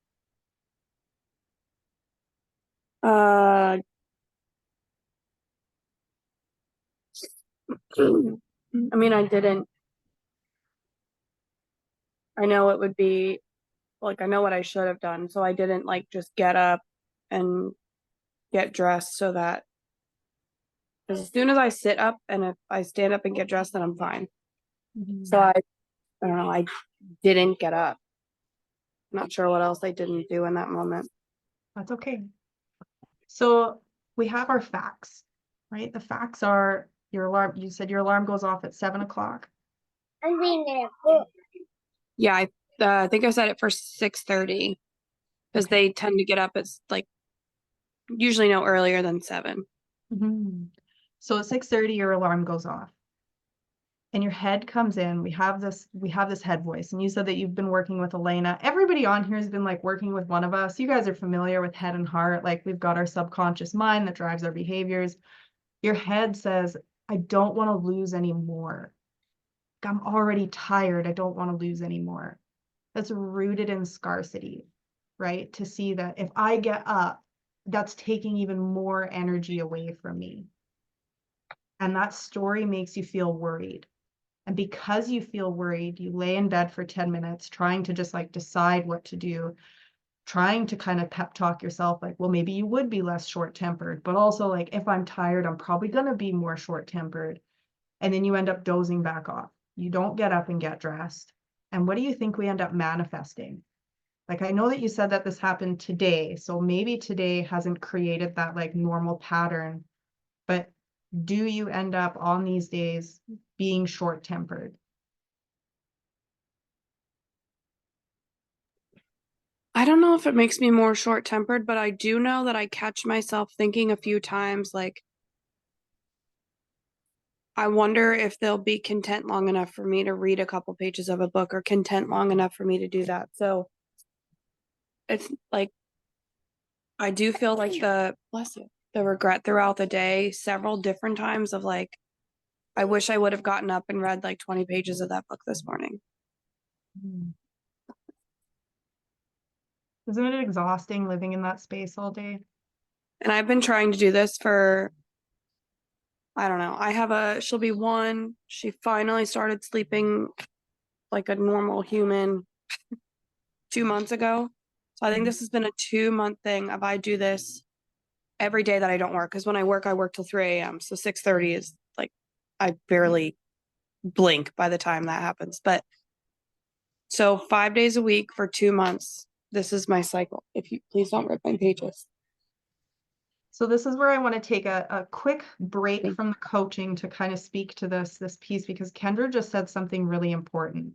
Speaker 5: Uh, I mean, I know it would be like, I know what I should have done. So I didn't like just get up and get dressed so that as soon as I sit up and if I stand up and get dressed, then I'm fine. So I don't know, I didn't get up. Not sure what else I didn't do in that moment.
Speaker 2: That's okay. So we have our facts, right? The facts are your alarm. You said your alarm goes off at 7 o'clock.
Speaker 5: Yeah, I think I set it for 6:30 because
Speaker 2: Okay.
Speaker 5: they tend to get up at like usually no earlier than 7.
Speaker 2: So at 6:30, your alarm goes off. And your head comes in. We have this head voice. And you said that you've been working with Alana. Everybody on here has been like working with one of us. You guys are familiar with head and heart. Like we've got our subconscious mind that drives our behaviors. Your head says, I don't want to lose anymore. I'm already tired. I don't want to lose anymore. That's rooted in scarcity, right? To see that if I get up, that's taking even more energy away from me. And that story makes you feel worried. And because you feel worried, you lay in bed for 10 minutes trying to just like decide what to do, trying to kind of pep talk yourself like, well, maybe you would be less short-tempered, but also like, if I'm tired, I'm probably going to be more short-tempered. And then you end up dozing back off. You don't get up and get dressed. And what do you think we end up manifesting? Like, I know that you said that this happened today, so maybe today hasn't created that like normal pattern, but do you end up on these days being short-tempered?
Speaker 5: I don't know if it makes me more short-tempered, but I do know that I catch myself thinking a few times like, I wonder if they'll be content long enough for me to read a couple pages of a book or content long enough for me to do that. So it's like, I do feel like bless you, the regret throughout the day, several different times of like, I wish I would have gotten up and read like 20 pages of that book this morning.
Speaker 2: Isn't it exhausting living in that space all day?
Speaker 5: And I've been trying to do this for, I don't know. She'll be 1. She finally started sleeping like a normal human 2 months ago. So I think this has been a 2-month thing of I do this every day that I don't work. Because when I work till 3 a.m. So 6:30 is like, I barely blink by the time that happens. But so 5 days a week for 2 months, this is my cycle. If you please don't rip my pages.
Speaker 2: So this is where I want to take a quick break from the coaching to kind of speak to this piece, because Kendra just said something really important.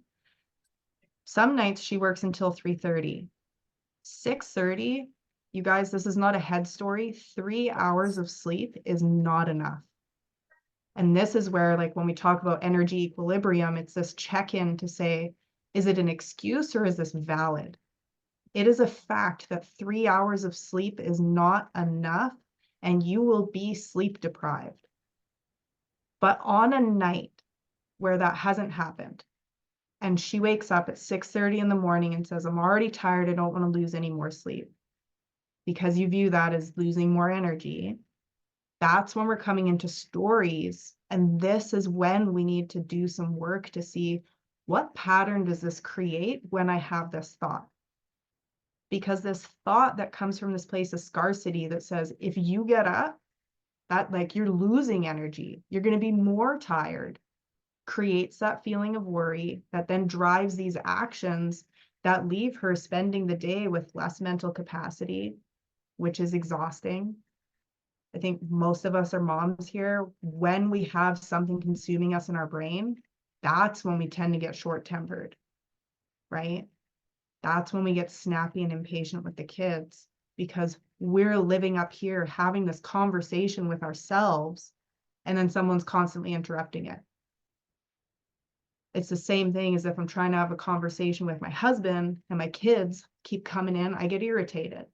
Speaker 2: Some nights she works until 3:30. 6:30, you guys, this is not a head story. 3 hours of sleep is not enough. And this is where, like, when we talk about energy equilibrium, it's this check-in to say, is it an excuse or is this valid? It is a fact that 3 hours of sleep is not enough and you will be sleep deprived. But on a night where that hasn't happened, and she wakes up at 6:30 in the morning and says, I'm already tired, I don't want to lose any more sleep, because you view that as losing more energy, that's when we're coming into stories. And this is when we need to do some work to see, what pattern does this create when I have this thought? Because this thought that comes from this place of scarcity that says, if you get up, that like you're losing energy, you're going to be more tired, creates that feeling of worry that then drives these actions that leave her spending the day with less mental capacity, which is exhausting. I think most of us are moms here. When we have something consuming us in our brain, that's when we tend to get short-tempered, right? That's when we get snappy and impatient with the kids, because we're living up here having this conversation with ourselves, and then someone's constantly interrupting it. It's the same thing as if I'm trying to have a conversation with my husband and my kids keep coming in, I get irritated.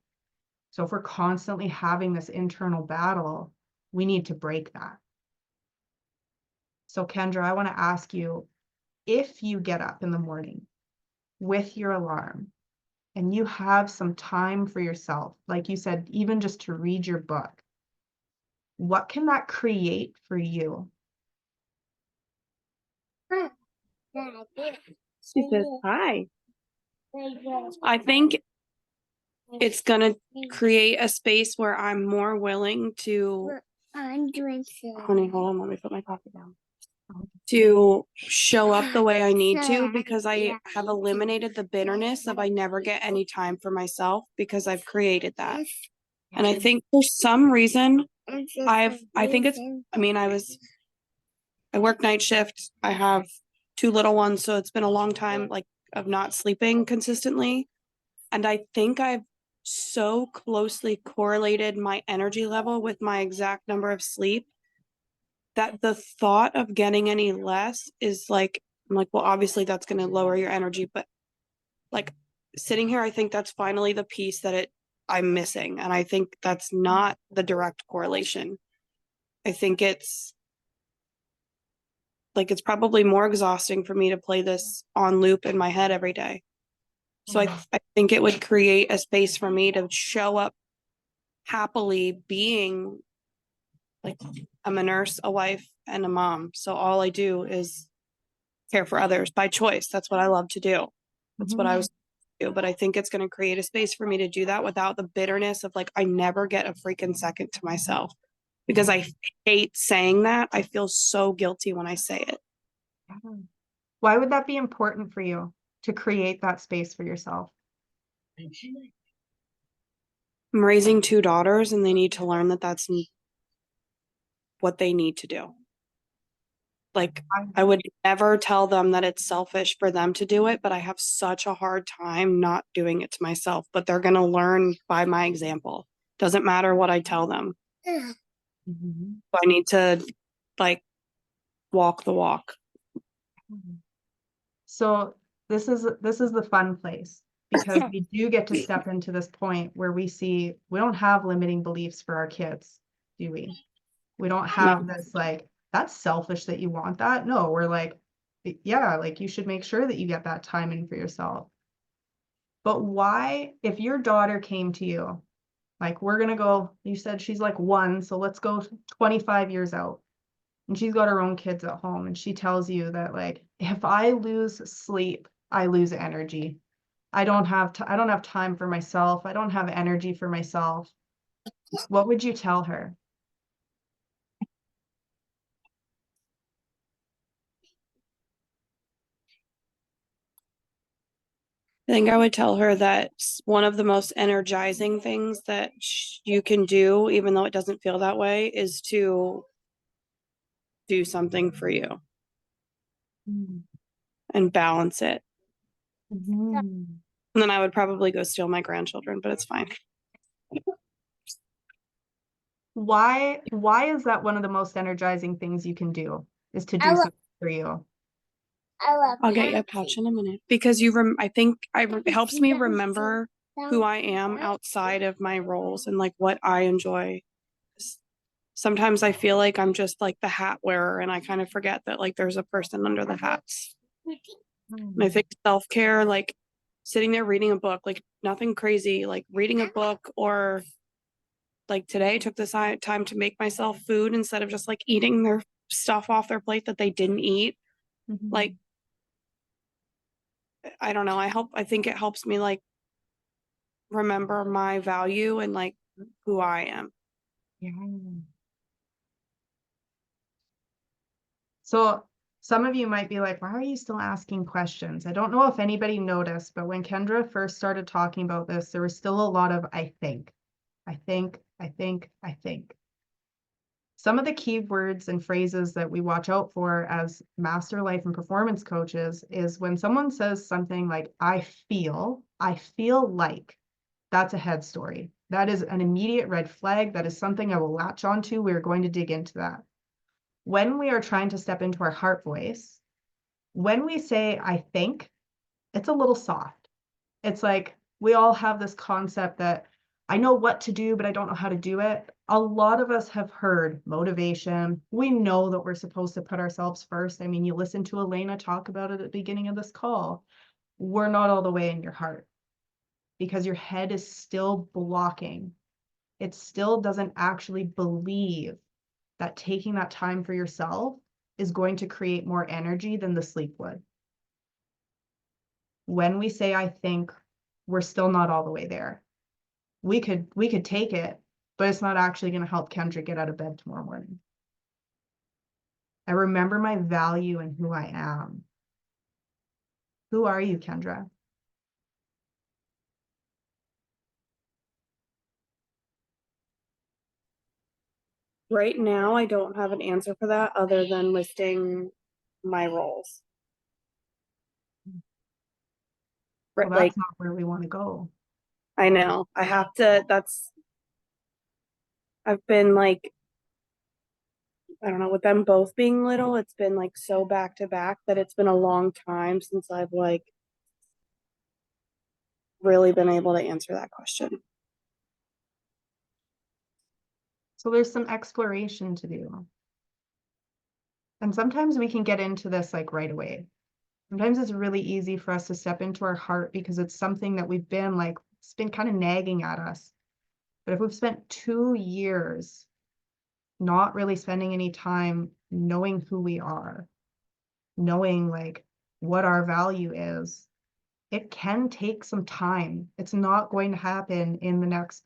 Speaker 2: So if we're constantly having this internal battle, we need to break that. So Kendra, I want to ask you, if you get up in the morning with your alarm and you have some time for yourself, like you said, even just to read your book, what can that create for you?
Speaker 5: She says, hi. I think it's gonna create a space where I'm more willing to, honey, hold on, let me put my coffee down. To show up the way I need to, because I have eliminated the bitterness of I never get any time for myself because I've created that. And I think for some reason, I think it's, I mean, I work night shift. I have 2 little ones, so it's been a long time like of not sleeping consistently. And I think I've so closely correlated my energy level with my exact number of sleep that the thought of getting any less is like, I'm like, well, obviously that's going to lower your energy, but like sitting here, I think that's finally the piece that I'm missing. And I think that's not the direct correlation. I think it's like, it's probably more exhausting for me to play this on loop in my head every day. So I think it would create a space for me to show up happily being like, I'm a nurse, a wife, and a mom. So all I do is care for others by choice. That's what I love to do. That's what I was do. But I think it's going to create a space for me to do that without the bitterness of like, I never get a freaking second to myself, because I hate saying that. I feel so guilty when I say it.
Speaker 2: Why would that be important for you to create that space for yourself?
Speaker 5: I'm raising 2 daughters and they need to learn that that's what they need to do. Like, I would never tell them that it's selfish for them to do it, but I have such a hard time not doing it to myself. But they're going to learn by my example. Doesn't matter what I tell them.
Speaker 2: Mhm.
Speaker 5: So I need to like walk the walk.
Speaker 2: So this is the fun place, because we do get to step into this point where we see we don't have limiting beliefs for our kids, do we? We don't have this like, that's selfish that you want that. No, we're like, yeah, like you should make sure that you get that time in for yourself. But why, if your daughter came to you, like, we're gonna go, you said she's like 1, so let's go 25 years out, and she's got her own kids at home, and she tells you that like, if I lose sleep, I lose energy. I don't have time for myself. I don't have energy for myself. What would you tell her?
Speaker 5: I think I would tell her that one of the most energizing things that you can do, even though it doesn't feel that way, is to do something for you and balance it.
Speaker 2: Mhm.
Speaker 5: And then I would probably go steal my grandchildren, but it's fine.
Speaker 2: Why is that one of the most energizing things you can do, is to do something for you?
Speaker 5: I'll get you a pouch in a minute, because I think it helps me remember who I am outside of my roles and like what I enjoy. Sometimes I feel like I'm just like the hat wearer and I kind of forget that like there's a person under the hats. And I think self-care, like sitting there reading a book, like nothing crazy, like reading a book, or like today I took this time to make myself food instead of just like eating their stuff off their plate that they didn't eat. Like, I don't know. I think it helps me like remember my value and like who I am.
Speaker 2: Yeah. So some of you might be like, why are you still asking questions? I don't know if anybody noticed, but when Kendra first started talking about this, there was still a lot of I think. Some of the key words and phrases that we watch out for as master life and performance coaches is when someone says something like, I feel like, that's a head story. That is an immediate red flag. That is something I will latch onto. We're going to dig into that. When we are trying to step into our heart voice, when we say, I think, it's a little soft. It's like, we all have this concept that I know what to do, but I don't know how to do it. A lot of us have heard motivation. We know that we're supposed to put ourselves first. I mean, you listen to Alana talk about it at the beginning of this call. We're not all the way in your heart because your head is still blocking. It still doesn't actually believe that taking that time for yourself is going to create more energy than the sleep would. When we say, I think, we're still not all the way there. We could take it, but it's not actually going to help Kendra get out of bed tomorrow morning. I remember my value and who I am. Who are you, Kendra?
Speaker 5: Right now, I don't have an answer for that other than listing my roles.
Speaker 2: Well,
Speaker 5: Like,
Speaker 2: that's not where we want to go.
Speaker 5: I know I have to, I've been like, I don't know, with them both being little, it's been like so back to back that it's been a long time since I've like really been able to answer that question.
Speaker 2: So there's some exploration to do. And sometimes we can get into this like right away. Sometimes it's really easy for us to step into our heart because it's something that we've been like, it's been kind of nagging at us. But if we've spent 2 years not really spending any time knowing who we are, knowing like what our value is, it can take some time. It's not going to happen in the next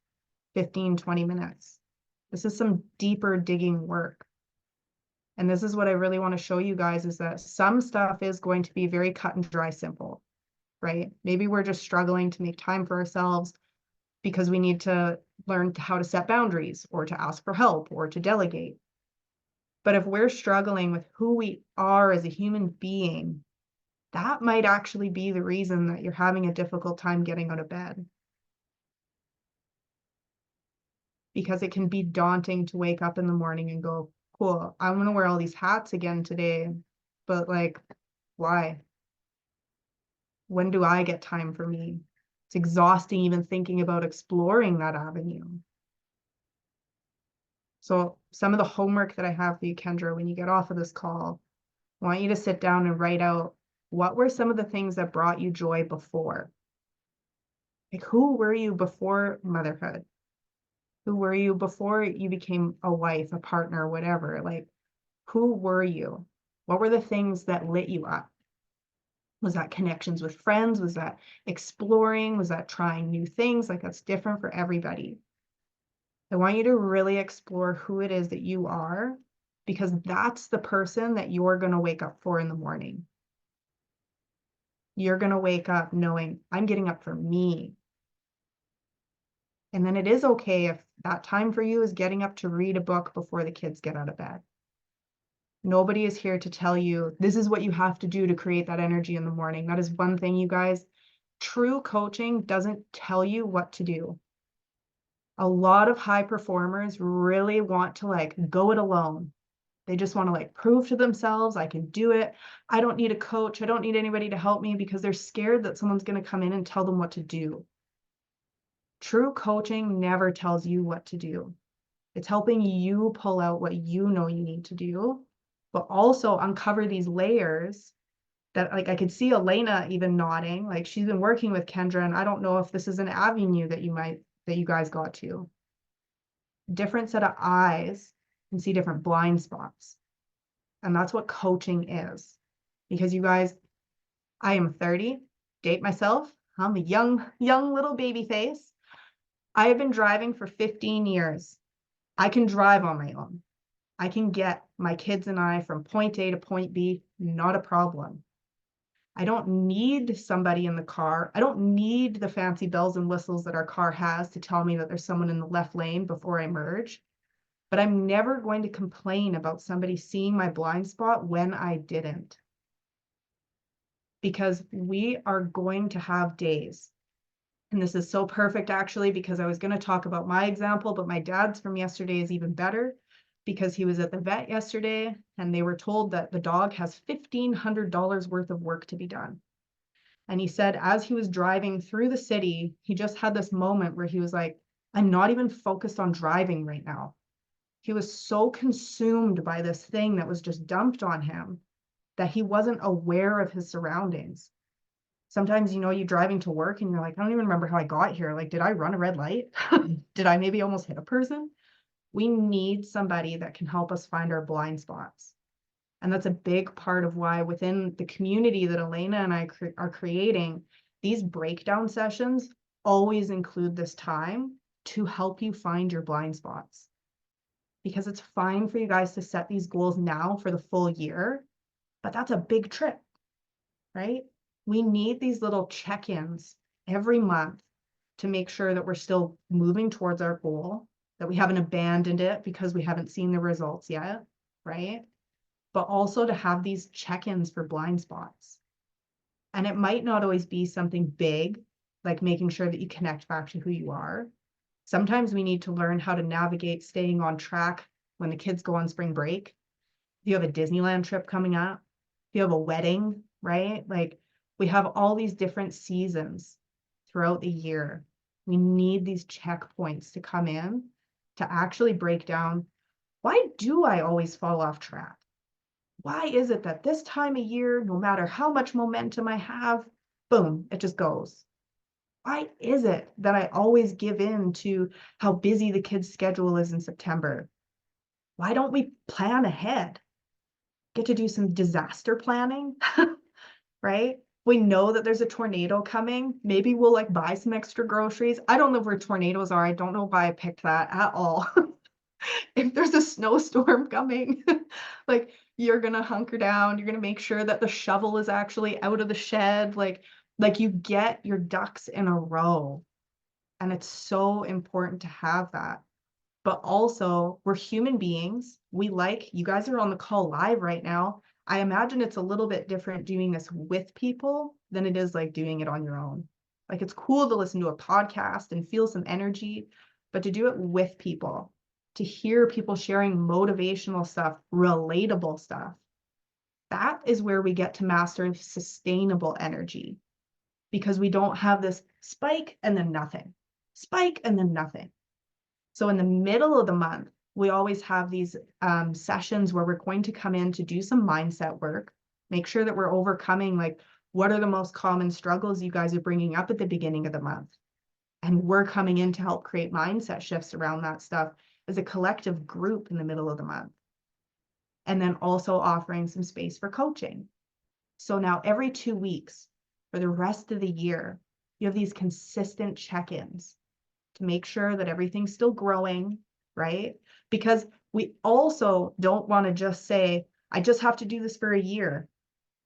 Speaker 2: 15, 20 minutes. This is some deeper digging work. And this is what I really want to show you guys is that some stuff is going to be very cut and dry, simple, right? Maybe we're just struggling to make time for ourselves because we need to learn how to set boundaries or to ask for help or to delegate. But if we're struggling with who we are as a human being, that might actually be the reason that you're having a difficult time getting out of bed. Because it can be daunting to wake up in the morning and go, cool, I want to wear all these hats again today, but like, why? When do I get time for me? It's exhausting even thinking about exploring that avenue. So some of the homework that I have for you, Kendra, when you get off of this call, I want you to sit down and write out what were some of the things that brought you joy before? Like, who were you before motherhood? Who were you before you became a wife, a partner, whatever? Like, who were you? What were the things that lit you up? Was that connections with friends? Was that exploring? Was that trying new things? Like, that's different for everybody. I want you to really explore who it is that you are, because that's the person that you're going to wake up for in the morning. You're going to wake up knowing I'm getting up for me. And then it is okay if that time for you is getting up to read a book before the kids get out of bed. Nobody is here to tell you this is what you have to do to create that energy in the morning. That is one thing, you guys. True coaching doesn't tell you what to do. A lot of high performers really want to like go it alone. They just want to like prove to themselves, I can do it. I don't need a coach. I don't need anybody to help me because they're scared that someone's going to come in and tell them what to do. True coaching never tells you what to do. It's helping you pull out what you know you need to do, but also uncover these layers that, like, I could see Alana even nodding, like she's been working with Kendra, and I don't know if this is an avenue that you guys got to. Different set of eyes can see different blind spots. And that's what coaching is. Because you guys, I am 30, date myself. I'm a young little baby face. I have been driving for 15 years. I can drive on my own. I can get my kids and I from point A to point B, not a problem. I don't need somebody in the car. I don't need the fancy bells and whistles that our car has to tell me that there's someone in the left lane before I merge. But I'm never going to complain about somebody seeing my blind spot when I didn't. Because we are going to have days. And this is so perfect, actually, because I was going to talk about my example, but my dad's from yesterday is even better because he was at the vet yesterday and they were told that the dog has $1,500 worth of work to be done. And he said, as he was driving through the city, he just had this moment where he was like, I'm not even focused on driving right now. He was so consumed by this thing that was just dumped on him that he wasn't aware of his surroundings. Sometimes, you know, you're driving to work and you're like, I don't even remember how I got here. Like, did I run a red light? Did I maybe almost hit a person? We need somebody that can help us find our blind spots. And that's a big part of why within the community that Alana and I are creating, these breakdown sessions always include this time to help you find your blind spots. Because it's fine for you guys to set these goals now for the full year, but that's a big trip, right? We need these little check-ins every month to make sure that we're still moving towards our goal, that we haven't abandoned it because we haven't seen the results yet, right? But also to have these check-ins for blind spots. And it might not always be something big, like making sure that you connect back to who you are. Sometimes we need to learn how to navigate staying on track when the kids go on spring break. If you have a Disneyland trip coming up, if you have a wedding, right? Like we have all these different seasons throughout the year. We need these checkpoints to come in to actually break down, why do I always fall off track? Why is it that this time of year, no matter how much momentum I have, boom, it just goes? Why is it that I always give in to how busy the kids' schedule is in September? Why don't we plan ahead? Get to do some disaster planning, right? We know that there's a tornado coming. Maybe we'll like buy some extra groceries. I don't know where tornadoes are. I don't know why I picked that at all. If there's a snowstorm coming, like you're gonna hunker down, you're gonna make sure that the shovel is actually out of the shed, like you get your ducks in a row. And it's so important to have that. But also, we're human beings. You guys are on the call live right now. I imagine it's a little bit different doing this with people than it is like doing it on your own. Like it's cool to listen to a podcast and feel some energy, but to do it with people, to hear people sharing motivational stuff, relatable stuff, that is where we get to master sustainable energy, because we don't have this spike and then nothing, spike and then nothing. So in the middle of the month, we always have these sessions where we're going to come in to do some mindset work, make sure that we're overcoming like, what are the most common struggles you guys are bringing up at the beginning of the month? And we're coming in to help create mindset shifts around that stuff as a collective group in the middle of the month. And then also offering some space for coaching. So now every 2 weeks for the rest of the year, you have these consistent check-ins to make sure that everything's still growing, right? Because we also don't want to just say, I just have to do this for a year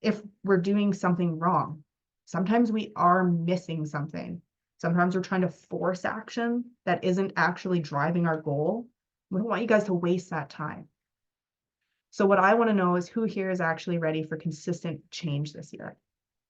Speaker 2: if we're doing something wrong. Sometimes we are missing something. Sometimes we're trying to force action that isn't actually driving our goal. We don't want you guys to waste that time. So what I want to know is who here is actually ready for consistent change this year?